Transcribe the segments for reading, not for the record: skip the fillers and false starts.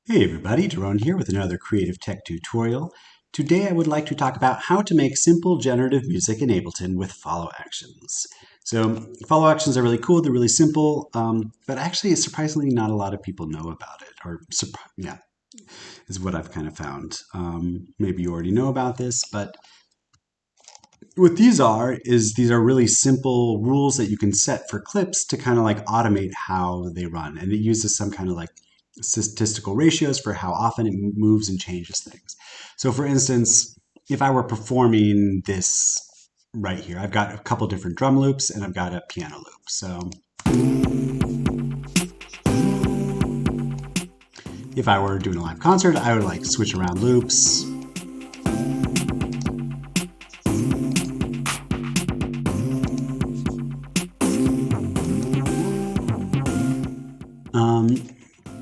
Hey everybody, Daron here with another creative tech tutorial. Today I would like to talk about how to make simple generative music in Ableton with follow actions. So follow actions are really cool, they're really simple, but actually surprisingly not a lot of people know about it, or yeah, is what I've kind of found. Maybe you already know about this, but what these are is these are really simple rules that you can set for clips to kind of like automate how they run. And it uses some kind of like statistical ratios for how often it moves and changes things. So for instance, if I were performing this right here, I've got a couple different drum loops and I've got a piano loop. So if I were doing a live concert, I would like switch around loops.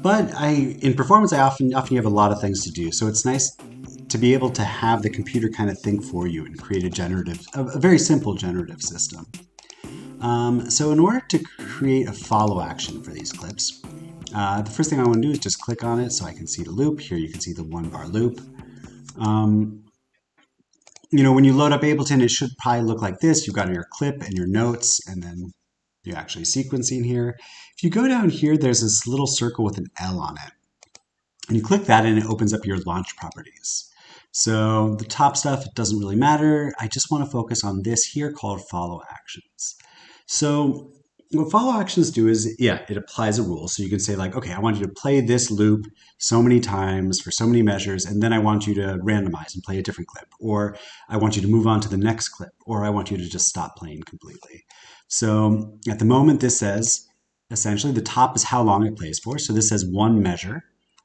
But in performance, I often you have a lot of things to do. So it's nice to be able to have the computer kind of think for you and create a very simple generative system. So in order to create a follow action for these clips, the first thing I want to do is just click on it so I can see the loop. Here you can see the 1-bar loop. When you load up Ableton, it should probably look like this. You've got your clip and your notes, and then you're actually sequencing here. If you go down here, there's this little circle with an L on it. And you click that and it opens up your launch properties. So the top stuff, it doesn't really matter. I just want to focus on this here called follow actions. So what follow actions do is, it applies a rule. So you can say like, okay, I want you to play this loop so many times for so many measures, and then I want you to randomize and play a different clip, or I want you to move on to the next clip, or I want you to just stop playing completely. So at the moment, this says, essentially, the top is how long it plays for. So this says 1 measure.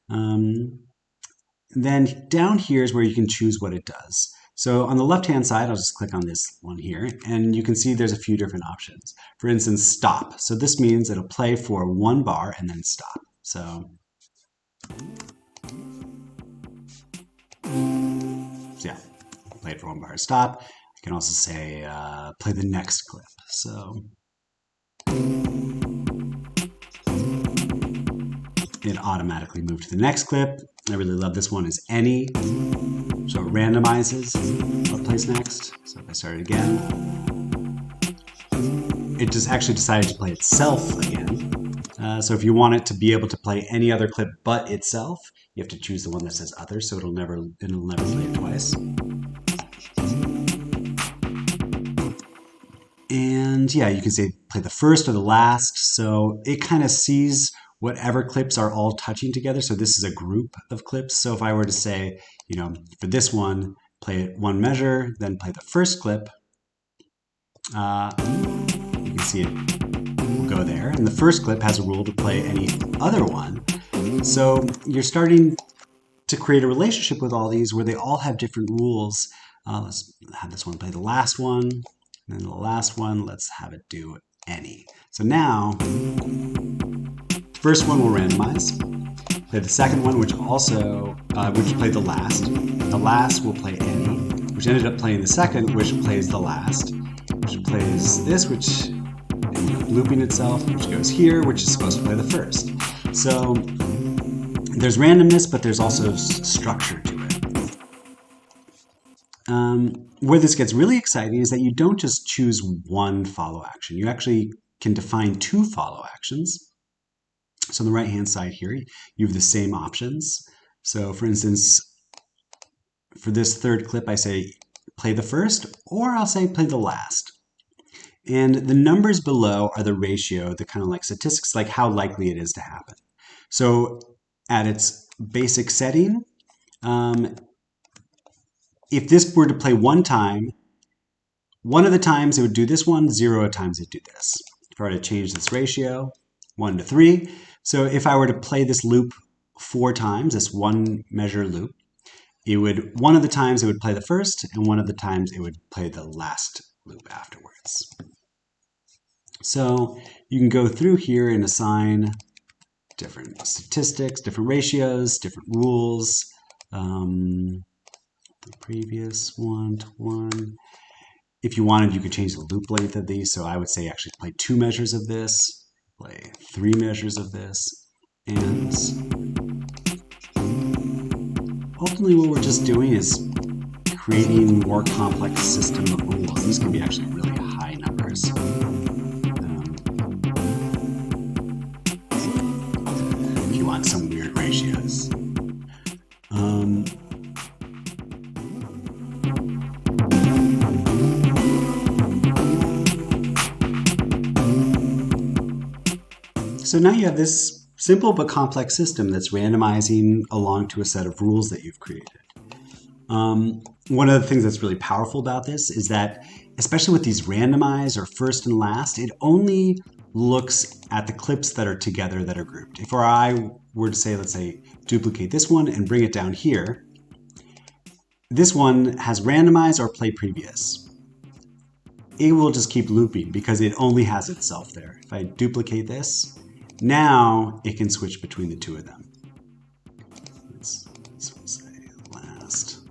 Then down here is where you can choose what it does. So on the left-hand side, I'll just click on this one here, and you can see there's a few different options. For instance, stop. So this means it'll play for 1 bar and then stop. So yeah, play it for 1 bar, stop. I can also say play the next clip. So it automatically moved to the next clip. I really love this one is any. So it randomizes what plays next. So if I start it again, it just actually decided to play itself again. So if you want it to be able to play any other clip but itself, you have to choose the one that says other, so it'll never play it twice. And yeah, you can say play the first or the last. So it kind of sees whatever clips are all touching together. So this is a group of clips. So if I were to say, for this one, play it 1 measure, then play the first clip, you can see it will go there. And the first clip has a rule to play any other one. So you're starting to create a relationship with all these where they all have different rules. Let's have this one play the last one, and then the last one, let's have it do any. So now, the first one will randomize. Play the second one, which played the last. The last will play any, which ended up playing the second, which plays the last, which plays this, which looping itself, which goes here, which is supposed to play the first. So there's randomness, but there's also structure to it. Where this gets really exciting is that you don't just choose 1 follow action. You actually can define 2 follow actions. So on the right-hand side here, you have the same options. So for instance, for this third clip, I say play the first, or I'll say play the last. And the numbers below are the ratio, the kind of like statistics, like how likely it is to happen. So at its basic setting, if this were to play 1 time, 1 of the times it would do this one, 0 times it would do this. If I were to change this ratio, 1 to 3. So if I were to play this loop 4 times, this 1 measure loop, 1 of the times it would play the first, and 1 of the times it would play the last loop afterwards. So you can go through here and assign different statistics, different ratios, different rules. The previous 1 to 1. If you wanted, you could change the loop length of these. So I would say actually play 2 measures of this, play 3 measures of this, and ultimately what we're just doing is creating more complex system of rules. These can be actually really high numbers. If you want some weird ratios. So now you have this simple but complex system that's randomizing along to a set of rules that you've created. One of the things that's really powerful about this is that, especially with these randomize or first and last, it only looks at the clips that are together that are grouped. If I were to say, let's say, duplicate this one and bring it down here, this one has randomize or play previous. It will just keep looping because it only has itself there. If I duplicate this, now it can switch between the two of them. Let's say last.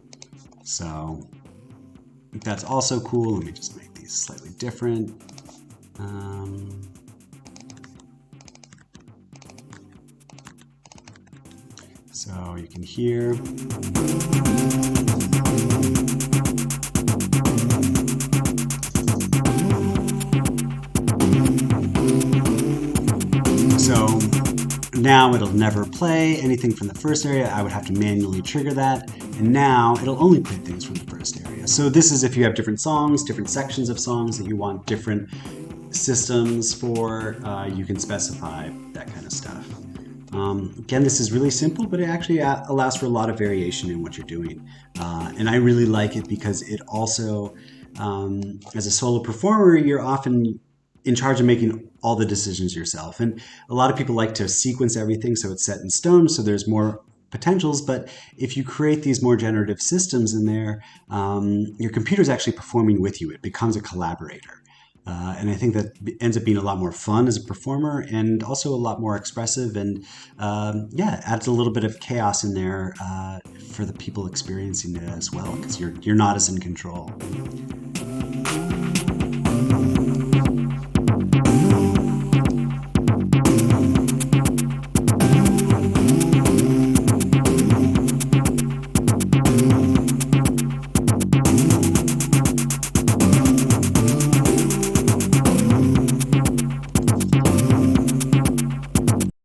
So that's also cool. Let me just make these slightly different. So you can hear. So now it'll never play anything from the first area. I would have to manually trigger that. And now it'll only play things from the first area. So this is if you have different songs, different sections of songs that you want different systems for, you can specify that kind of stuff. Again, this is really simple, but it actually allows for a lot of variation in what you're doing. And I really like it because it also, as a solo performer, you're often in charge of making all the decisions yourself. And a lot of people like to sequence everything so it's set in stone, so there's more potentials. But if you create these more generative systems in there, your computer's actually performing with you. It becomes a collaborator. And I think that ends up being a lot more fun as a performer and also a lot more expressive and, yeah, adds a little bit of chaos in there for the people experiencing it as well because you're not as in control.